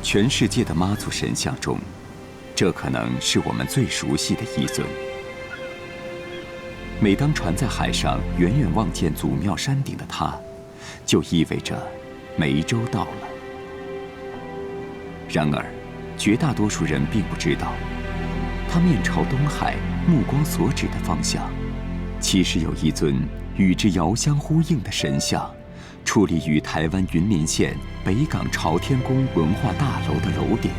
全世界的妈祖神像中，这可能是我们最熟悉的一尊。每当船在海上远远望见祖庙山顶的它，就意味着梅州到了。然而，绝大多数人并不知道，它面朝东海，目光所指的方向，其实有一尊与之遥相呼应的神像，矗立于台湾云林县北港朝天宫文化大楼的楼顶。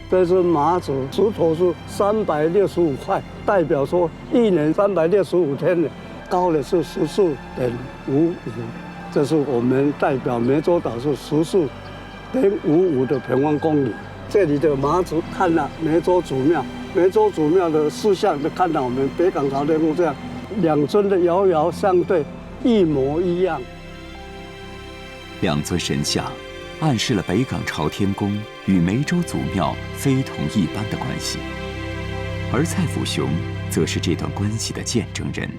这尊妈祖石头是365块，代表说1年365天的，高的是14.55，这是我们代表湄洲岛是14.55的平方公里。这里的妈祖看了湄洲祖庙，湄洲祖庙的四像就看到我们北港朝天宫这样，2尊的遥遥相对，一模一样。2尊神像暗示了北港朝天宫与湄洲祖庙非同一般的关系，而蔡福雄则是这段关系的见证人。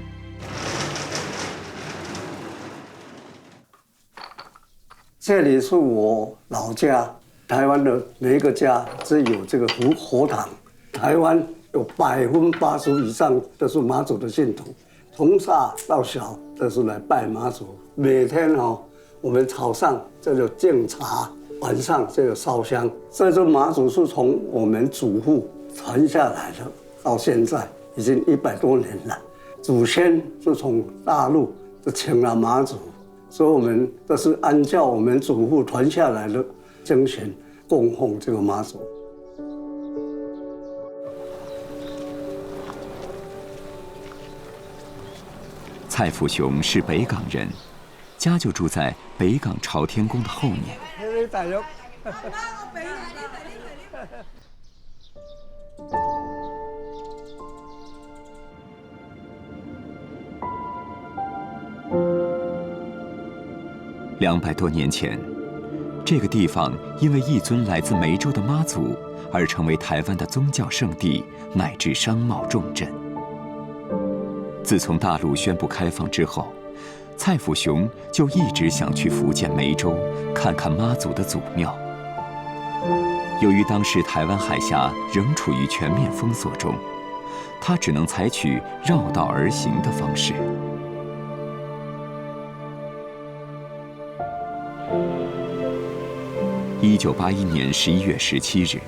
这里是我老家，台湾的每一个家只有这个佛堂。台湾有80%以上都是妈祖的信徒，从大到小都是来拜妈祖。每天我们早上这就敬茶，晚上这个烧香。这尊妈祖是从我们祖父传下来的，到现在已经100多年了。祖先是从大陆就请了妈祖，所以我们都是按照我们祖父传下来的精神供奉这个妈祖。蔡福雄是北港人，家就住在北港朝天宫的后面。200多年前，这个地方因为一尊来自湄洲的妈祖而成为台湾的宗教圣地，乃至商贸重镇。自从大陆宣布开放之后，蔡福雄就一直想去福建湄洲看看妈祖的祖庙。由于当时台湾海峡仍处于全面封锁中，他只能采取绕道而行的方式。1981年11月17日，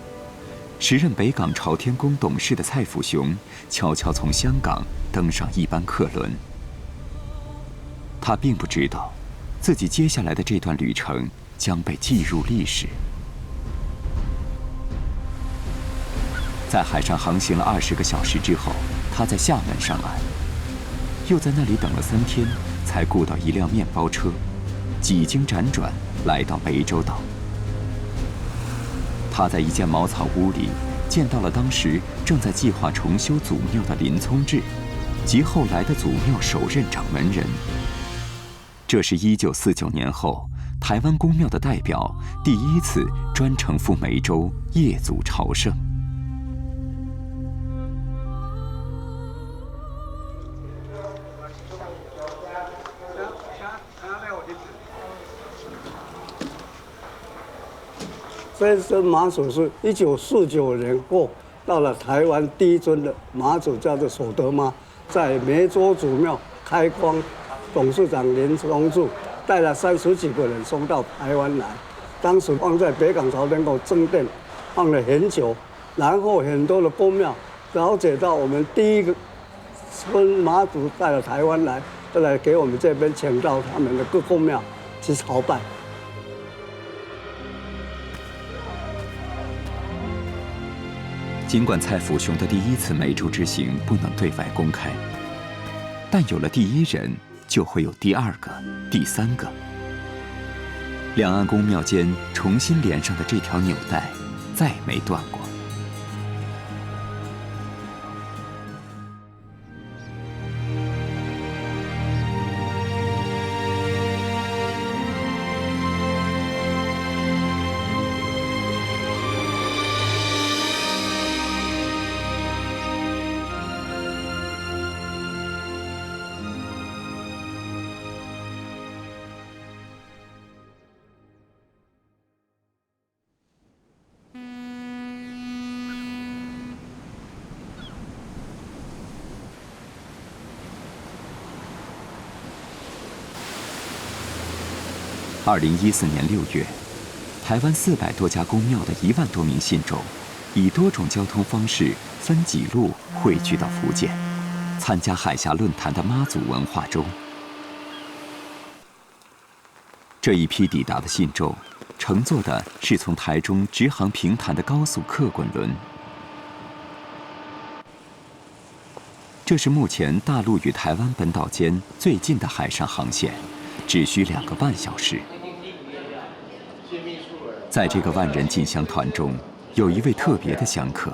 时任北港朝天宫董事的蔡福雄悄悄从香港登上一班客轮。他并不知道，自己接下来的这段旅程将被记入历史。在海上航行了20个小时之后，他在厦门上岸，又在那里等了3天，才雇到一辆面包车，几经辗转来到湄洲岛。他在一间茅草屋里见到了当时正在计划重修祖庙的林聪志，及后来的祖庙首任掌门人。这是1949年后台湾公庙的代表第一次专程赴湄洲谒祖朝圣。这尊妈祖是1949年后到了台湾第一尊的妈祖，叫做守德妈，在湄洲祖庙开光，董事长林崇柱带了30几个人送到台湾来，当时放在北港朝天宫正殿，放了很久，然后很多的公庙了解到我们第一个尊妈祖带了台湾来，就来给我们这边请到他们的各公庙去朝拜。尽管蔡福雄的第一次湄洲之行不能对外公开，但有了第一人，就会有第2个、第3个。两岸公庙间重新连上的这条纽带，再没断过。2014年6月，台湾400多家公庙的1万多名信众，以多种交通方式分几路汇聚到福建，参加海峡论坛的妈祖文化周。这一批抵达的信众，乘坐的是从台中直航平潭的高速客滚轮。这是目前大陆与台湾本岛间最近的海上航线，只需2个半小时。在这个万人进香团中，有一位特别的香客，